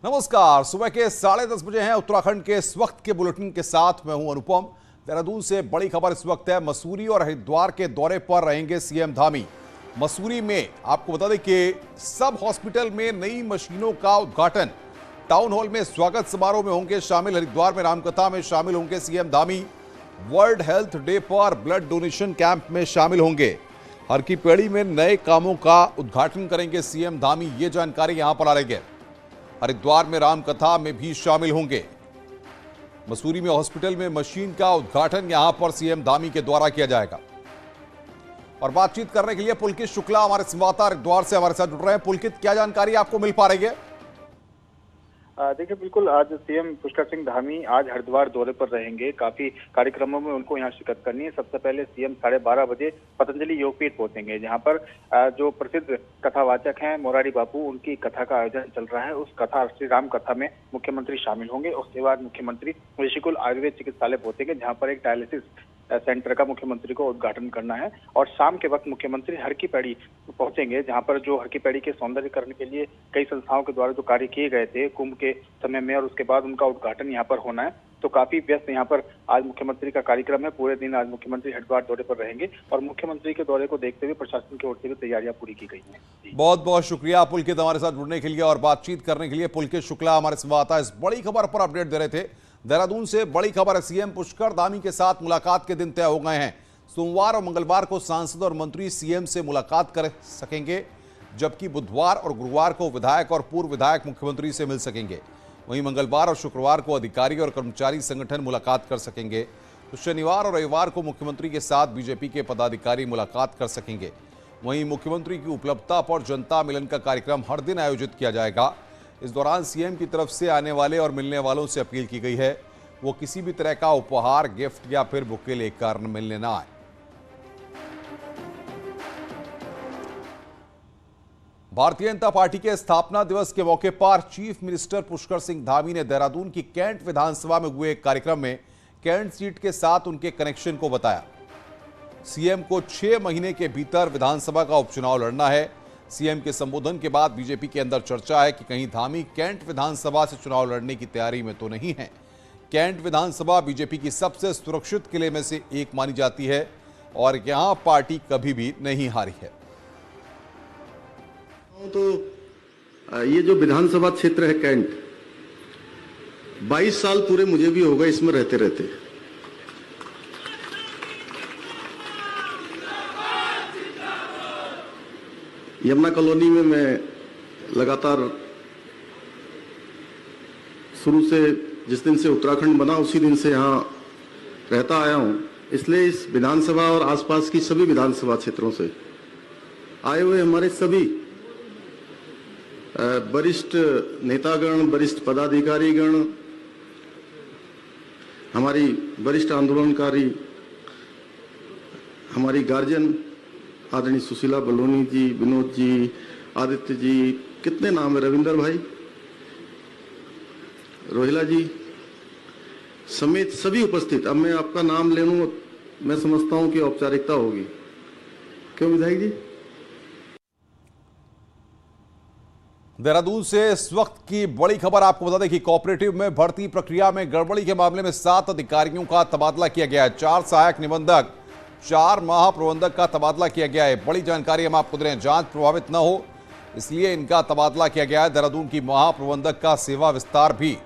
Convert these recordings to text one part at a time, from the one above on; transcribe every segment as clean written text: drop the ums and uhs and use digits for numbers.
नमस्कार। सुबह के 10:30 बजे हैं उत्तराखंड के इस वक्त के बुलेटिन के साथ मैं हूं अनुपम। देहरादून से बड़ी खबर इस वक्त है। मसूरी और हरिद्वार के दौरे पर रहेंगे सीएम धामी। मसूरी में आपको बता दें कि सब हॉस्पिटल में नई मशीनों का उद्घाटन, टाउन हॉल में स्वागत समारोह में होंगे शामिल। हरिद्वार में रामकथा में शामिल होंगे CM Dhami. World health day पर ब्लड डोनेशन कैंप में शामिल होंगे। हर की पेड़ी में नए कामों का उद्घाटन करेंगे सीएम धामी, ये जानकारी यहां पर आ रही है। हरिद्वार में रामकथा में भी शामिल होंगे। मसूरी में हॉस्पिटल में मशीन का उद्घाटन यहां पर सीएम धामी के द्वारा किया जाएगा। और बातचीत करने के लिए पुलकित शुक्ला हमारे संवाददाता हरिद्वार से हमारे साथ जुड़ रहे हैं। पुलकित, क्या जानकारी आपको मिल पा रही है? देखिए, बिल्कुल आज सीएम पुष्कर सिंह धामी आज हरिद्वार दौरे पर रहेंगे। काफी कार्यक्रमों में उनको यहाँ शिरकत करनी है। सबसे पहले सीएम 12:30 बजे पतंजलि योगपीठ पहुंचेंगे, जहाँ पर जो प्रसिद्ध कथावाचक हैं मोरारी बापू, उनकी कथा का आयोजन चल रहा है। उस कथा श्री राम कथा में मुख्यमंत्री शामिल होंगे। उसके बाद मुख्यमंत्री ऋषिकुल आयुर्वेद चिकित्सालय पहुंचेंगे, जहाँ पर एक डायलिसिस सेंटर का मुख्यमंत्री को उद्घाटन करना है। और शाम के वक्त मुख्यमंत्री हर की पैड़ी पहुंचेंगे, जहां पर जो हर की पैड़ी के सौंदर्यीकरण के लिए कई संस्थाओं के द्वारा जो कार्य किए गए थे कुंभ के समय में, और उसके बाद उनका उद्घाटन यहां पर होना है। तो काफी व्यस्त यहाँ पर आज मुख्यमंत्री का कार्यक्रम है। पूरे दिन आज मुख्यमंत्री हरिद्वार दौरे पर रहेंगे और मुख्यमंत्री के दौरे को देखते हुए प्रशासन की ओर से भी तैयारियां पूरी की गई हैं। बहुत बहुत शुक्रिया पुलकित हमारे साथ जुड़ने के लिए और बातचीत करने के लिए। पुलकित शुक्ला हमारे संवाददाता इस बड़ी खबर पर अपडेट दे रहे थे। देहरादून से बड़ी खबर है। सीएम पुष्कर धामी के साथ मुलाकात के दिन तय हो गए हैं। सोमवार और मंगलवार को सांसद और मंत्री सीएम से मुलाकात कर सकेंगे, जबकि बुधवार और गुरुवार को विधायक और पूर्व विधायक मुख्यमंत्री से मिल सकेंगे। वहीं मंगलवार और शुक्रवार को अधिकारी और कर्मचारी संगठन मुलाकात कर सकेंगे। तो शनिवार और रविवार को मुख्यमंत्री के साथ बीजेपी के पदाधिकारी मुलाकात कर सकेंगे। वहीं मुख्यमंत्री की उपलब्धता पर जनता मिलन का कार्यक्रम हर दिन आयोजित किया जाएगा। इस दौरान सीएम की तरफ से आने वाले और मिलने वालों से अपील की गई है वो किसी भी तरह का उपहार, गिफ्ट या फिर बुके लेकर मिलने ना आए। भारतीय जनता पार्टी के स्थापना दिवस के मौके पर चीफ मिनिस्टर पुष्कर सिंह धामी ने देहरादून की कैंट विधानसभा में हुए एक कार्यक्रम में कैंट सीट के साथ उनके कनेक्शन को बताया। सीएम को 6 महीने के भीतर विधानसभा का उपचुनाव लड़ना है। सीएम के संबोधन के बाद बीजेपी के अंदर चर्चा है कि कहीं धामी कैंट विधानसभा से चुनाव लड़ने की तैयारी में तो नहीं है। कैंट विधानसभा बीजेपी की सबसे सुरक्षित किले में से एक मानी जाती है और यहां पार्टी कभी भी नहीं हारी है। तो ये जो विधानसभा क्षेत्र है कैंट, 22 साल पूरे मुझे भी हो गए इसमें रहते रहते। यमुना कॉलोनी में मैं लगातार शुरू से, जिस दिन से उत्तराखंड बना उसी दिन से यहाँ रहता आया हूँ। इसलिए इस विधानसभा और आसपास की सभी विधानसभा क्षेत्रों से आए हुए हमारे सभी वरिष्ठ नेतागण, वरिष्ठ पदाधिकारीगण, हमारी वरिष्ठ आंदोलनकारी, हमारी गार्जियन आदरणीय सुशीला बलूनी जी, विनोद जी, आदित्य जी, कितने नाम है, रविंदर भाई, रोहिला जी समेत सभी उपस्थित। अब मैं आपका नाम ले लूं, मैं समझता हूं कि औपचारिकता होगी। क्यों विधायक जी? देहरादून से इस वक्त की बड़ी खबर आपको बता दें कि कोऑपरेटिव में भर्ती प्रक्रिया में गड़बड़ी के मामले में 7 अधिकारियों का तबादला किया गया है। 4 सहायक निबंधक, 4 महाप्रबंधक का तबादला किया गया है। बड़ी जानकारी हम आपको दे रहे हैं। जांच प्रभावित न हो इसलिए इनका तबादला किया गया है। देहरादून की महाप्रबंधक का सेवा विस्तार भी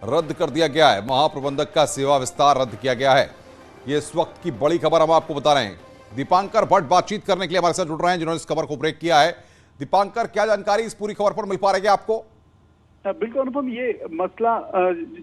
रद्द कर दिया गया है। महाप्रबंधक का सेवा विस्तार रद्द किया गया है। ये इस वक्त की बड़ी खबर हम आपको बता रहे हैं। दीपांकर भट्ट बातचीत करने के लिए हमारे साथ जुड़ रहे हैं, जिन्होंने इस खबर को ब्रेक किया है। दीपांकर, क्या जानकारी इस पूरी खबर पर मिल पा रही है आपको? बिल्कुल अनुपम, ये मसला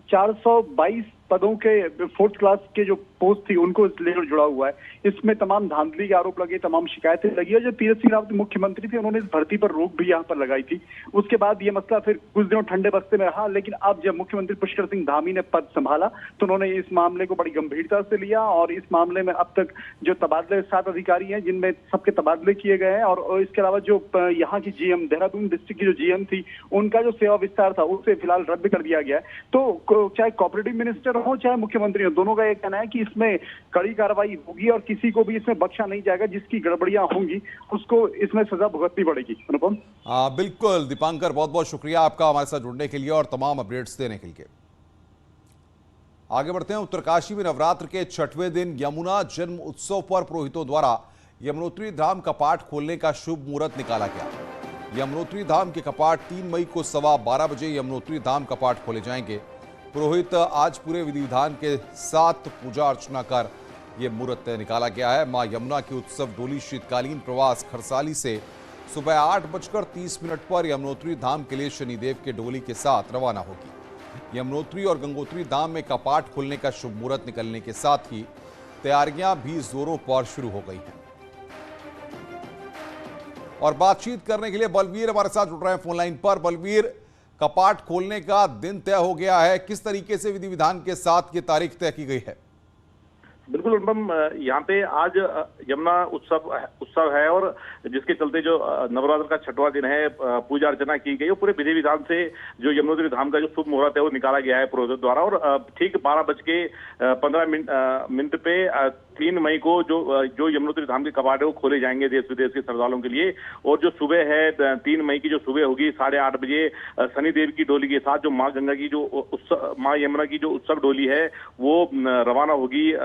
422 पदों के 4th क्लास के जो पोस्ट थी उनको लेकर जुड़ा हुआ है। इसमें तमाम धांधली के आरोप लगे, तमाम शिकायतें लगी और जो तीरथ सिंह रावत मुख्यमंत्री थे उन्होंने इस भर्ती पर रोक भी यहाँ पर लगाई थी। उसके बाद ये मसला फिर कुछ दिनों ठंडे बस्ते में रहा, लेकिन अब जब मुख्यमंत्री पुष्कर सिंह धामी ने पद संभाला तो उन्होंने इस मामले को बड़ी गंभीरता से लिया और इस मामले में अब तक जो तबादले 7 अधिकारी हैं जिनमें सबके तबादले किए गए हैं। और इसके अलावा जो यहाँ की जीएम, देहरादून डिस्ट्रिक्ट की जो जीएम थी, उनका जो सेवा विस्तार था उसे फिलहाल रद्द कर दिया गया है। तो चाहे कोऑपरेटिव मिनिस्टर कमिश्नर हो चाहे मुख्यमंत्री हो, दोनों का ये कहना है कि इसमें कड़ी कार्रवाई होगी और किसी को भी इसमें बख्शा नहीं जाएगा। जिसकी गड़बड़ियां होंगी उसको इसमें सजा भुगतनी पड़ेगी। अनुपम। बिल्कुल दीपांकर, बहुत बहुत शुक्रिया आपका हमारे साथ जुड़ने के लिए और तमाम अपडेट्स देने के लिए। आगे बढ़ते हैं। उत्तरकाशी में नवरात्र के 6वें दिन यमुना जन्म उत्सव पर पुरोहितों द्वारा यमुनोत्री धाम कपाट खोलने का शुभ मुहूर्त निकाला गया। यमुनोत्री धाम के कपाट 3 मई को 12:15 बजे यमुनोत्री धाम कपाट खोले जाएंगे। पुरोहित आज पूरे विधि विधान के साथ पूजा अर्चना कर यह मुहूर्त निकाला गया है। मां यमुना की उत्सव डोली शीतकालीन प्रवास खरसाली से सुबह 8:30 पर यमुनोत्री धाम के लिए शनिदेव के डोली के साथ रवाना होगी। यमुनोत्री और गंगोत्री धाम में कपाट खुलने का शुभ मुहूर्त निकलने के साथ ही तैयारियां भी जोरों पर शुरू हो गई हैं। और बातचीत करने के लिए बलवीर हमारे साथ जुड़ रहे हैं फोन लाइन पर। बलवीर, कपाट खोलने का दिन तय हो गया है, किस तरीके से विधि विधान के साथ ये तारीख तय की गई है? बिल्कुल अनुपम, यहाँ पे आज यमुना उत्सव है और जिसके चलते जो नवरात्र का 6वां दिन है, पूजा अर्चना की गई और पूरे विधि विधान से जो यमुनोत्री धाम का जो शुभ मुहूर्त है वो निकाला गया है पुरोहित द्वारा। और ठीक 12:15 पे 3 मई को जो यमुनोत्री धाम के कपाट है वो खोले जाएंगे देश विदेश के श्रद्धालुओं के लिए। और जो सुबह है 3 मई की जो सुबह होगी 8:30 बजे शनिदेव की डोली के साथ जो माँ गंगा की जो माँ यमुना की जो उत्सव डोली है वो रवाना होगी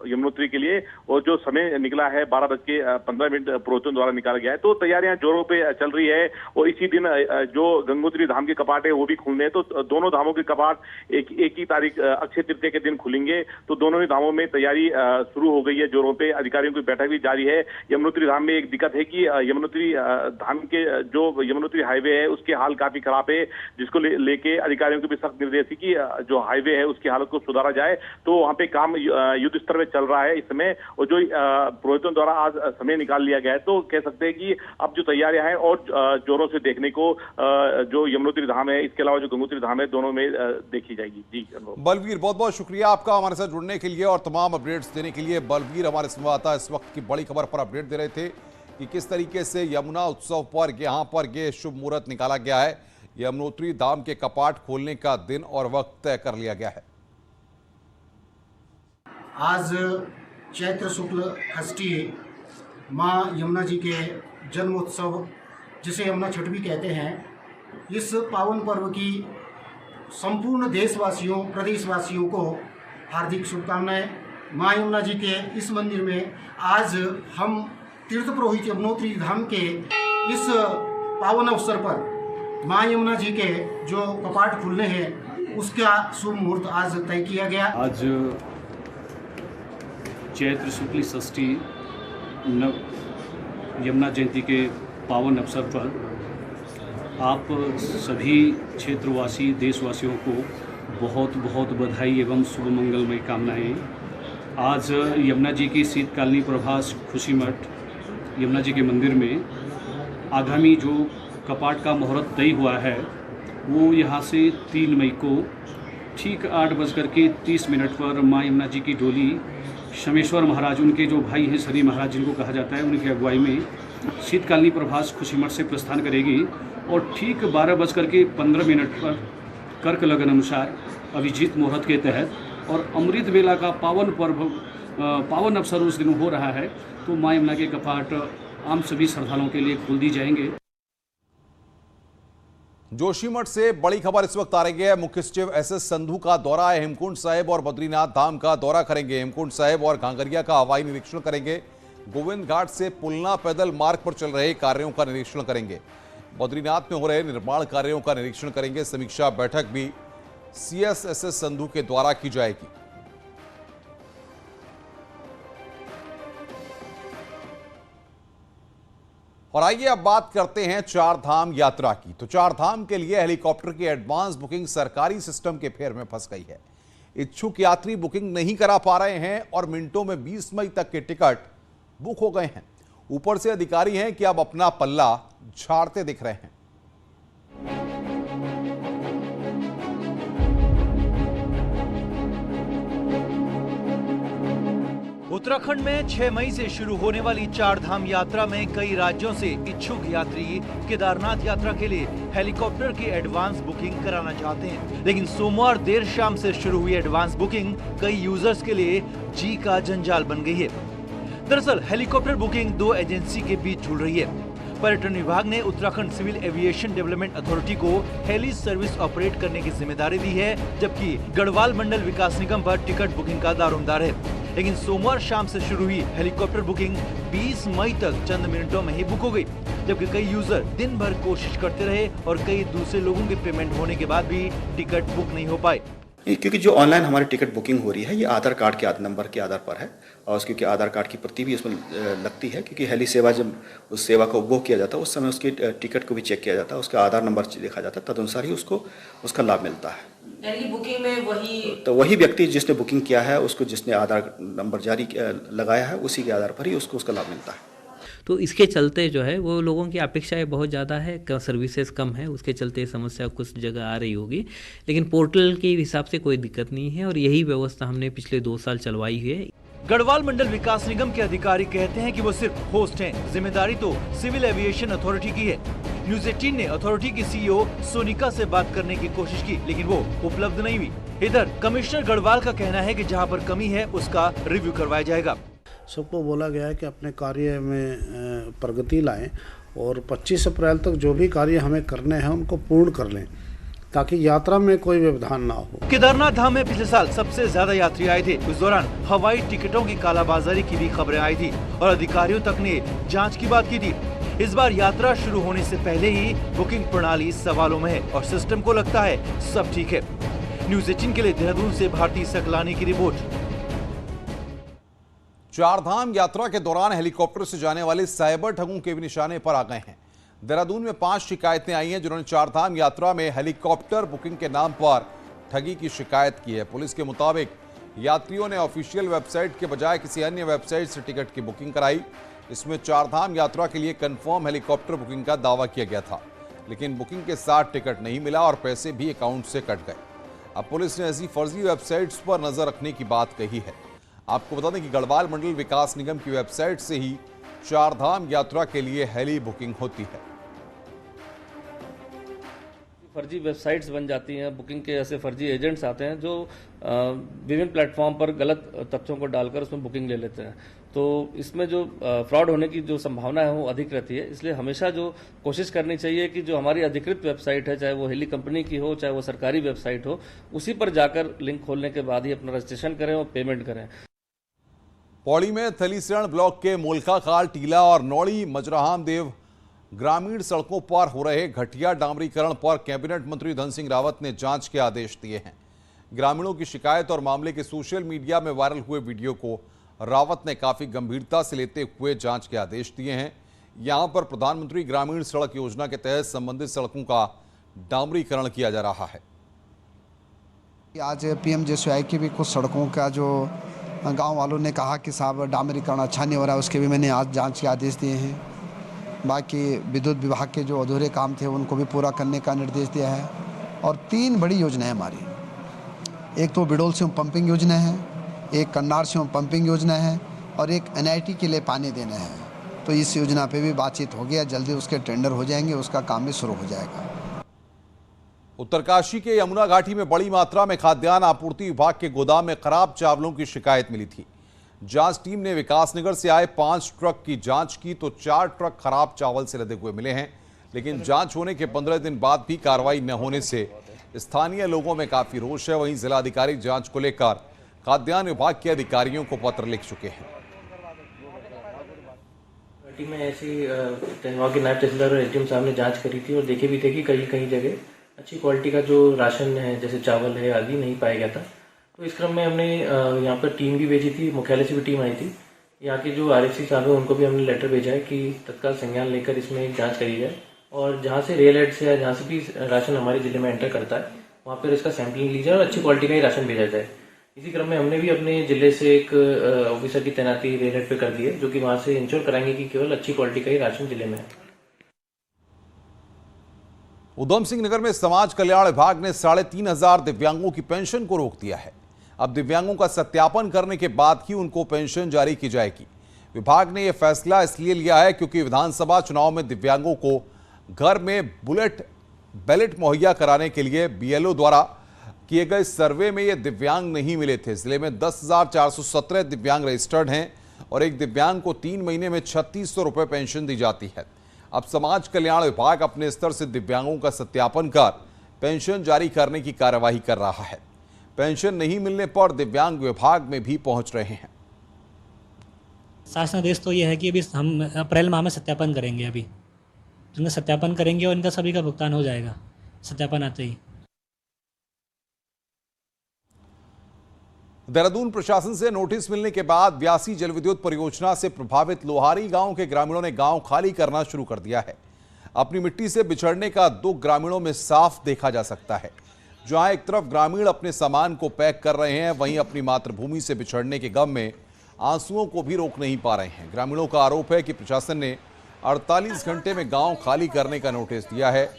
यमुनोत्री के लिए। और जो समय निकला है 12:15 पुरोहितों द्वारा निकाला गया है। तो तैयारियां जोरों पे चल रही है और इसी दिन जो गंगोत्री धाम के कपाट है वो भी खुलने हैं। तो दोनों धामों के कपाट एक ही तारीख अक्षय तृतीया के दिन खुलेंगे। तो दोनों ही धामों में तैयारी शुरू हो गई है जोरों पे। अधिकारियों की बैठक भी जारी है। यमुनोत्री धाम में एक दिक्कत है कि यमुनोत्री धाम के जो यमुनोत्री हाईवे है उसकी हाल काफी खराब है, जिसको लेके अधिकारियों को भी सख्त निर्देश है कि जो हाईवे है उसकी हालत को सुधारा जाए। तो वहां पे काम युद्ध स्तर में चल रहा है इस समय। और जो पुरोहितों द्वारा आज समय निकाल लिया गया है, तो कह सकते हैं कि अब जो तैयारियां हैं और जोरों से देखने को जो यमुनोत्री धाम है, इसके अलावा जो गंगोत्री धाम है, दोनों में देखी जाएगी। जी बलवीर, बहुत बहुत शुक्रिया आपका हमारे साथ जुड़ने के लिए और तमाम अपडेट्स देने के लिए। बलवीर हमारे संवाददाता इस वक्त की बड़ी खबर पर अपडेट दे रहे थे कि किस तरीके से यमुना उत्सव पर यहाँ पर यह शुभ मुहूर्त निकाला गया है। यमुनोत्री धाम के कपाट खोलने का दिन और वक्त तय कर लिया गया है। आज चैत्र शुक्ल षष्ठी माँ यमुना जी के जन्मोत्सव, जिसे यमुना छठ भी कहते हैं, इस पावन पर्व की संपूर्ण देशवासियों प्रदेशवासियों को हार्दिक शुभकामनाएं। माँ यमुना जी के इस मंदिर में आज हम तीर्थ पुरोहित यमुनोत्री धाम के इस पावन अवसर पर माँ यमुना जी के जो कपाट खुलने हैं उसका शुभ मुहूर्त आज तय किया गया। आज चैत्र शुक्ल षष्ठी यमुना जयंती के पावन अवसर पर आप सभी क्षेत्रवासी देशवासियों को बहुत बहुत बधाई एवं शुभ मंगलमय कामनाएं। आज यमुना जी की शीतकालीन प्रभास खुशी मठ यमुना जी के मंदिर में आगामी जो कपाट का मुहूर्त तय हुआ है वो यहाँ से 3 मई को ठीक 8:30 पर माँ यमुना जी की डोली शमेश्वर महाराज, उनके जो भाई हैं शनि महाराज जिनको कहा जाता है, उनकी अगुवाई में शीतकालीन प्रभास खुशी मठ से प्रस्थान करेगी। और ठीक 12:15 पर कर्क लगन अनुसार अभिजीत मुहूर्त के तहत और अमृत बेला का पावन पर्व पावन अवसर उस दिन हो रहा है। तो माँ यमुना के कपाट आम सभी श्रद्धालुओं के लिए खोल दी जाएंगे। जोशीमठ से बड़ी खबर इस वक्त आ रही है। मुख्य सचिव एसएस संधू का दौरा है। हेमकुंड साहिब और बद्रीनाथ धाम का दौरा करेंगे। हेमकुंड साहिब और घांगरिया का हवाई निरीक्षण करेंगे। गोविंद घाट से पुलना पैदल मार्ग पर चल रहे कार्यों का निरीक्षण करेंगे। बद्रीनाथ में हो रहे निर्माण कार्यों का निरीक्षण करेंगे। समीक्षा बैठक भी सीएस एसएस संधू के द्वारा की जाएगी। और आइए अब बात करते हैं 4 धाम यात्रा की। तो 4 धाम के लिए हेलीकॉप्टर की एडवांस बुकिंग सरकारी सिस्टम के फेर में फंस गई है। इच्छुक यात्री बुकिंग नहीं करा पा रहे हैं और मिनटों में 20 मई तक के टिकट बुक हो गए हैं। ऊपर से अधिकारी हैं कि अब अपना पल्ला झाड़ते दिख रहे हैं। उत्तराखंड में 6 मई से शुरू होने वाली 4 धाम यात्रा में कई राज्यों से इच्छुक यात्री केदारनाथ यात्रा के लिए हेलीकॉप्टर की एडवांस बुकिंग कराना चाहते हैं, लेकिन सोमवार देर शाम से शुरू हुई एडवांस बुकिंग कई यूजर्स के लिए जी का जंजाल बन गई है। दरअसल हेलीकॉप्टर बुकिंग 2 एजेंसी के बीच झूल रही है। पर्यटन विभाग ने Uttarakhand civil aviation development authority को हेली सर्विस ऑपरेट करने की जिम्मेदारी दी है, जबकि गढ़वाल मंडल विकास निगम पर टिकट बुकिंग का दारोमदार है। लेकिन सोमवार शाम से शुरू हुई हेलीकॉप्टर बुकिंग 20 मई तक चंद मिनटों में ही बुक हो गई, जबकि कई यूजर दिन भर कोशिश करते रहे और कई दूसरे लोगों के पेमेंट होने के बाद भी टिकट बुक नहीं हो पाए। क्योंकि जो ऑनलाइन हमारी टिकट बुकिंग हो रही है ये आधार कार्ड के नंबर के आधार पर है, और क्योंकि आधार कार्ड की प्रति भी इसमें लगती है, क्योंकि हेली सेवा जब उस सेवा का उपभोग किया जाता है उस समय उसकी टिकट को भी चेक किया जाता है, उसका आधार नंबर देखा जाता है, तदनुसार ही उसको उसका लाभ मिलता है। यानी बुकिंग में वही व्यक्ति जिसने बुकिंग किया है उसको जिसने आधार नंबर जारी लगाया है उसी के आधार पर ही उसको उसका लाभ मिलता है। तो इसके चलते जो है वो लोगों की अपेक्षाएं बहुत ज़्यादा है, सर्विसेज कम है, उसके चलते समस्या कुछ जगह आ रही होगी, लेकिन पोर्टल के हिसाब से कोई दिक्कत नहीं है और यही व्यवस्था हमने पिछले 2 साल चलवाई हुई है। गढ़वाल मंडल विकास निगम के अधिकारी कहते हैं कि वो सिर्फ होस्ट हैं, जिम्मेदारी तो सिविल एविएशन अथॉरिटी की है। न्यूज 18 ने अथॉरिटी की सीईओ सोनिका से बात करने की कोशिश की, लेकिन वो उपलब्ध नहीं हुई। इधर कमिश्नर गढ़वाल का कहना है कि जहां पर कमी है उसका रिव्यू करवाया जाएगा। सबको बोला गया है कि अपने कार्य में प्रगति लाएं और 25 अप्रैल तक जो भी कार्य हमें करने हैं उनको पूर्ण कर लें, ताकि यात्रा में कोई व्यवधान ना हो। केदारनाथ धाम में पिछले साल सबसे ज्यादा यात्री आए थे। उस दौरान हवाई टिकटों की कालाबाजारी की भी खबरें आई थी और अधिकारियों तक ने जांच की बात की थी। इस बार यात्रा शुरू होने से पहले ही बुकिंग प्रणाली सवालों में है और सिस्टम को लगता है सब ठीक है। न्यूज 18 के लिए देहरादून से भारती सकलानी की रिपोर्ट। 4 धाम यात्रा के दौरान हेलीकॉप्टर से जाने वाले साइबर ठगों के भी निशाने पर आ गए हैं। देहरादून में 5 शिकायतें आई हैं जिन्होंने 4 धाम यात्रा में हेलीकॉप्टर बुकिंग के नाम पर ठगी की शिकायत की है। पुलिस के मुताबिक यात्रियों ने ऑफिशियल वेबसाइट के बजाय किसी अन्य वेबसाइट से टिकट की बुकिंग कराई। इसमें 4 धाम यात्रा के लिए कंफर्म हेलीकॉप्टर बुकिंग का दावा किया गया था, लेकिन बुकिंग के साथ टिकट नहीं मिला और पैसे भी अकाउंट से कट गए। अब पुलिस ने ऐसी फर्जी वेबसाइट्स पर नजर रखने की बात कही है। आपको बता दें कि गढ़वाल मंडल विकास निगम की वेबसाइट से ही 4 धाम यात्रा के लिए हेली बुकिंग होती है। फर्जी वेबसाइट्स बन जाती हैं, बुकिंग के ऐसे फर्जी एजेंट्स आते हैं जो विभिन्न प्लेटफॉर्म पर गलत तथ्यों को डालकर उसमें बुकिंग ले लेते हैं। तो इसमें जो फ्रॉड होने की जो संभावना है वो अधिक रहती है। इसलिए हमेशा जो कोशिश करनी चाहिए कि जो हमारी अधिकृत वेबसाइट है, चाहे वो हेली कंपनी की हो चाहे वो सरकारी वेबसाइट हो, उसी पर जाकर लिंक खोलने के बाद ही अपना रजिस्ट्रेशन करें और पेमेंट करें। पौड़ी में थलीसरण ब्लॉक के मुल्का खाल, टीला और नौड़ी मजराहाम देव ग्रामीण सड़कों पर हो रहे घटिया डामरीकरण पर कैबिनेट मंत्री धन सिंह रावत ने जांच के आदेश दिए हैं। ग्रामीणों की शिकायत और मामले के सोशल मीडिया में वायरल हुए वीडियो को रावत ने काफी गंभीरता से लेते हुए जांच के आदेश दिए हैं। यहां पर प्रधानमंत्री ग्रामीण सड़क योजना के तहत संबंधित सड़कों का डामरीकरण किया जा रहा है। आज PMJSY की भी कुछ सड़कों का जो गांव वालों ने कहा कि साहब डामरीकरण अच्छा नहीं हो रहा है, उसके भी मैंने आज जांच के आदेश दिए हैं। बाकी विद्युत विभाग के जो अधूरे काम थे उनको भी पूरा करने का निर्देश दिया है। और 3 बड़ी योजनाएं हमारी, एक तो बिडोल से पंपिंग योजना है, एक कन्नार से पंपिंग योजना है और एक NIT के लिए पानी देना है। तो इस योजना पे भी बातचीत हो गया, जल्दी उसके टेंडर हो जाएंगे, उसका काम भी शुरू हो जाएगा। उत्तरकाशी के यमुना घाटी में बड़ी मात्रा में खाद्यान्न आपूर्ति विभाग के गोदाम में खराब चावलों की शिकायत मिली थी। जांच टीम ने विकासनगर से आए 5 ट्रक की जांच की तो 4 ट्रक खराब चावल से लदे हुए मिले हैं, लेकिन जांच होने के 15 दिन बाद भी कार्रवाई न होने से स्थानीय लोगों में काफी रोष है। वहीं जिलाधिकारी जांच को लेकर खाद्यान्न विभाग के अधिकारियों को पत्र लिख चुके हैं। घाटी में ऐसी वहाँ के नायब तहसीलदार और SDM साहब ने जांच करी थी और देखे भी थे कि कई जगह अच्छी क्वालिटी का जो राशन है जैसे चावल है आदि नहीं पाया गया था। तो इस क्रम में हमने यहाँ पर टीम भी भेजी थी, मुख्यालय से भी टीम आई थी। यहाँ के जो RFC साहब है उनको भी हमने लेटर भेजा है कि तत्काल संज्ञान लेकर इसमें एक जांच करी जाए और जहाँ से रेल हेड से या जहाँ से भी राशन हमारे जिले में एंटर करता है वहाँ पर इसका सैंपलिंग ली जाए और अच्छी क्वालिटी का ही राशन भेजा जाए। इसी क्रम में हमने भी अपने जिले से एक ऑफिसर की तैनाती रेल हेड पे कर दी है, जो कि वहाँ से इंश्योर कराएंगे कि केवल अच्छी क्वालिटी का ही राशन जिले में है। उधम सिंह नगर में समाज कल्याण विभाग ने 3500 दिव्यांगों की पेंशन को रोक दिया है। अब दिव्यांगों का सत्यापन करने के बाद ही उनको पेंशन जारी की जाएगी। विभाग ने यह फैसला इसलिए लिया है क्योंकि विधानसभा चुनाव में दिव्यांगों को घर में बैलेट मुहैया कराने के लिए बीएलओ द्वारा किए गए सर्वे में ये दिव्यांग नहीं मिले थे। जिले में 10,417 दिव्यांग रजिस्टर्ड हैं और एक दिव्यांग को 3 महीने में 3600 रुपये पेंशन दी जाती है। अब समाज कल्याण विभाग अपने स्तर से दिव्यांगों का सत्यापन कर पेंशन जारी करने की कार्यवाही कर रहा है। पेंशन नहीं मिलने पर दिव्यांग विभाग में भी पहुंच रहे हैं। शासनादेश तो ये है कि अभी हम अप्रैल माह में सत्यापन करेंगे। अभी इनका सत्यापन करेंगे और इनका सभी का भुगतान हो जाएगा सत्यापन आते ही। देहरादून प्रशासन से नोटिस मिलने के बाद व्यासी जलविद्युत परियोजना से प्रभावित लोहारी गांव के ग्रामीणों ने गांव खाली करना शुरू कर दिया है। अपनी मिट्टी से बिछड़ने का दुख ग्रामीणों में साफ देखा जा सकता है। जहां एक तरफ ग्रामीण अपने सामान को पैक कर रहे हैं, वहीं अपनी मातृभूमि से बिछड़ने के गम में आंसुओं को भी रोक नहीं पा रहे हैं। ग्रामीणों का आरोप है कि प्रशासन ने 48 घंटे में गांव खाली करने का नोटिस दिया है,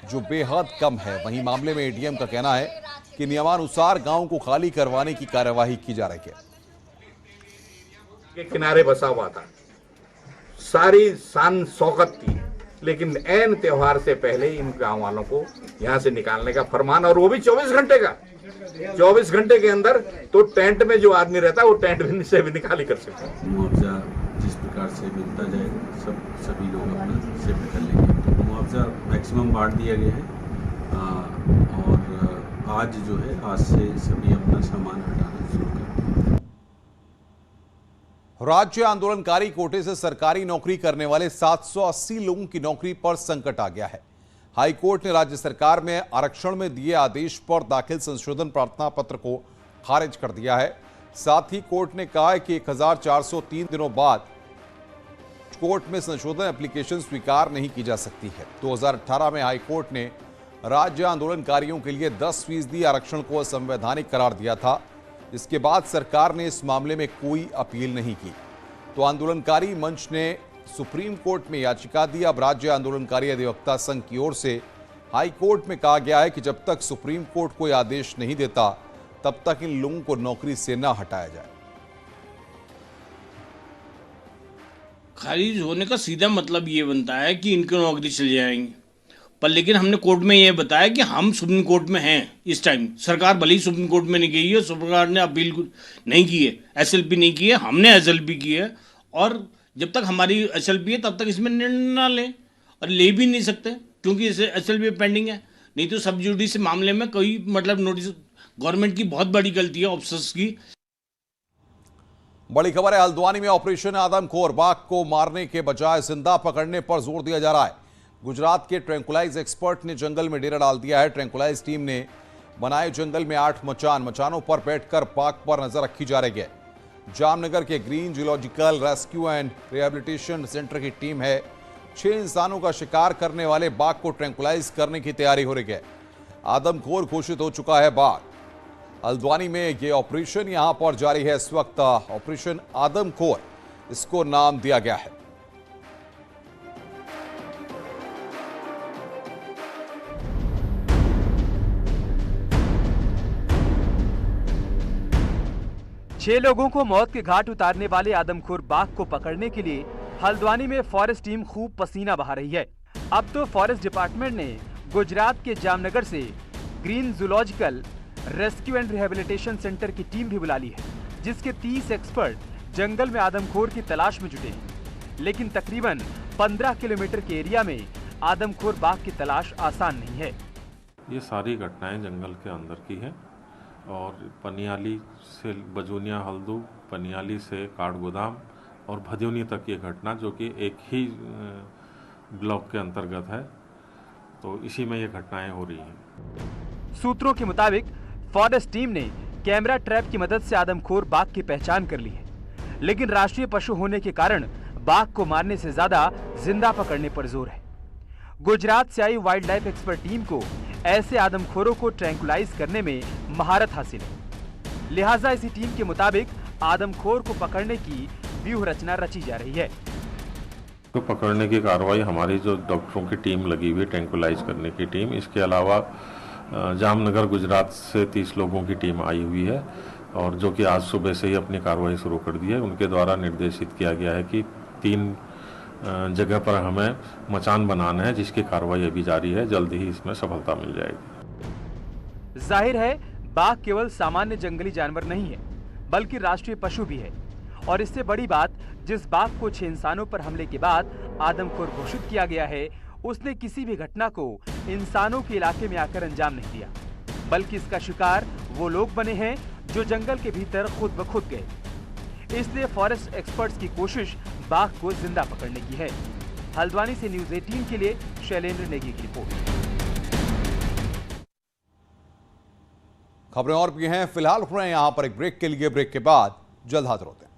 जो बेहद कम है। वहीं मामले में एडीएम का कहना है कि नियमानुसार गांव को खाली करवाने की कार्यवाही की जा रही है। के किनारे बसा हुआ था, सारी शान शौकत थी, लेकिन ऐन त्योहार से पहले इन गांव वालों को यहां से निकालने का फरमान, और वो भी 24 घंटे का। 24 घंटे के अंदर तो टेंट में जो आदमी रहता है वो टेंट से भी निकाली कर सकता है। मुआवजा जिस प्रकार से मिलता जाएगा सभी लोग अपना शिफ्ट कर लेंगे। मुआवजा मैक्सिमम बांट दिया गया है और आज जो है आज से सभी अपना सामान हटाना शुरू कर। राज्य आंदोलनकारी कोटे से सरकारी नौकरी करने वाले 780 लोगों की नौकरी पर संकट आ गया है। हाईकोर्ट ने राज्य सरकार में आरक्षण में दिए आदेश पर दाखिल संशोधन प्रार्थना पत्र को खारिज कर दिया है। साथ ही कोर्ट ने कहा है कि 1403 दिनों बाद कोर्ट में संशोधन एप्लीकेशन स्वीकार नहीं की जा सकती है। 2018 में हाईकोर्ट ने राज्य आंदोलनकारियों के लिए 10% आरक्षण को असंवैधानिक करार दिया था। इसके बाद सरकार ने इस मामले में कोई अपील नहीं की, तो आंदोलनकारी मंच ने सुप्रीम कोर्ट में याचिका दी। अब राज्य आंदोलनकारी अधिवक्ता संघ की ओर से हाई कोर्ट में कहा गया है कि जब तक सुप्रीम कोर्ट कोई आदेश नहीं देता तब तक इन लोगों को नौकरी से न हटाया जाए। खारिज होने का सीधा मतलब ये बनता है कि इनकी नौकरी चली जाएंगी, पर लेकिन हमने कोर्ट में ये बताया कि हम सुप्रीम कोर्ट में हैं इस टाइम। सरकार भले ही सुप्रीम कोर्ट में नहीं गई है, सरकार ने अपील नहीं की है, एसएलपी नहीं की है, हमने एसएलपी की है, और जब तक हमारी एसएलपी है तब तक इसमें निर्णय ना लें, और ले भी नहीं सकते क्योंकि इसे एसएलपी पेंडिंग है। नहीं तो सब जुडिस मामले में कोई मतलब नोटिस, गवर्नमेंट की बहुत बड़ी गलती है ऑफिसर्स की। बड़ी खबर है, हल्द्वानी में ऑपरेशन आदमखोर, बाघ को मारने के बजाय जिंदा पकड़ने पर जोर दिया जा रहा है। गुजरात के ट्रैंकुलाइज एक्सपर्ट ने जंगल में डेरा डाल दिया है। ट्रैंकुलाइज टीम ने बनाए जंगल में 8 मचानों पर बैठकर बाघ पर नजर रखी जा रही है। जामनगर के green geological rescue and rehabilitation centre की टीम है। 6 इंसानों का शिकार करने वाले बाघ को ट्रैंकुलाइज करने की तैयारी हो रही है। आदमखोर घोषित हो चुका है बाघ। हल्द्वानी में यह ऑपरेशन यहां पर जारी है इस वक्त, ऑपरेशन आदमखोर इसको नाम दिया गया है। छह लोगों को मौत के घाट उतारने वाले आदमखोर बाघ को पकड़ने के लिए हल्द्वानी में फॉरेस्ट टीम खूब पसीना बहा रही है। अब तो फॉरेस्ट डिपार्टमेंट ने गुजरात के जामनगर से green zoological rescue and rehabilitation centre की टीम भी बुला ली है, जिसके 30 एक्सपर्ट जंगल में आदमखोर की तलाश में जुटे हैं। लेकिन तकरीबन 15 किलोमीटर के एरिया में आदमखोर बाघ की तलाश आसान नहीं है। ये सारी घटनाएं जंगल के अंदर की है और पनियाली से बजूनिया हल्दू, पनियाली से काठगोदाम और भदोनी तक ये घटना, जो कि एक ही ब्लॉक के अंतर्गत है, तो इसी में ये घटनाएं हो रही हैं। सूत्रों के मुताबिक फॉरेस्ट टीम ने कैमरा ट्रैप की मदद से आदमखोर बाघ की पहचान कर ली है, लेकिन राष्ट्रीय पशु होने के कारण बाघ को मारने से ज्यादा जिंदा पकड़ने पर जोर है। गुजरात से आई वाइल्ड लाइफ एक्सपर्ट टीम को ऐसे आदमखोरों को ट्रैंकुलाइज करने में महारत हासिल है, लिहाजा इसी टीम के मुताबिक आदमखोर को पकड़ने की व्यूह रचना रची जा रही है। तो पकड़ने की कार्रवाई हमारी जो डॉक्टरों की टीम लगी हुई है, ट्रैंकुलाइज करने की टीम, इसके अलावा जामनगर गुजरात से 30 लोगों की टीम आई हुई है और जो कि आज सुबह से ही अपनी कार्रवाई शुरू कर दी है। उनके द्वारा निर्देशित किया गया है कि 3 जगह पर हमें मचान बनाना है, जिसकी कार्रवाई अभी जारी है। जल्द ही इसमें सफलता मिल जाएगी। जाहिर है बाघ केवल सामान्य जंगली जानवर नहीं है, बल्कि राष्ट्रीय पशु भी है। और इससे बड़ी बात, जिस बाघ को 6 इंसानों पर हमले के बाद आदमखोर घोषित किया गया है, उसने किसी भी घटना को इंसानों के इलाके में आकर अंजाम नहीं दिया, बल्कि इसका शिकार वो लोग बने हैं जो जंगल के भीतर खुद ब खुद गए। इसलिए फॉरेस्ट एक्सपर्ट्स की कोशिश बाघ को जिंदा पकड़ने की है। हल्द्वानी से न्यूज़ 18 के लिए शैलेंद्र नेगी की रिपोर्ट। खबरें और भी हैं, फिलहाल रुक रहे हैं यहां पर एक ब्रेक के लिए। ब्रेक के बाद जल्द हाजिर होते हैं।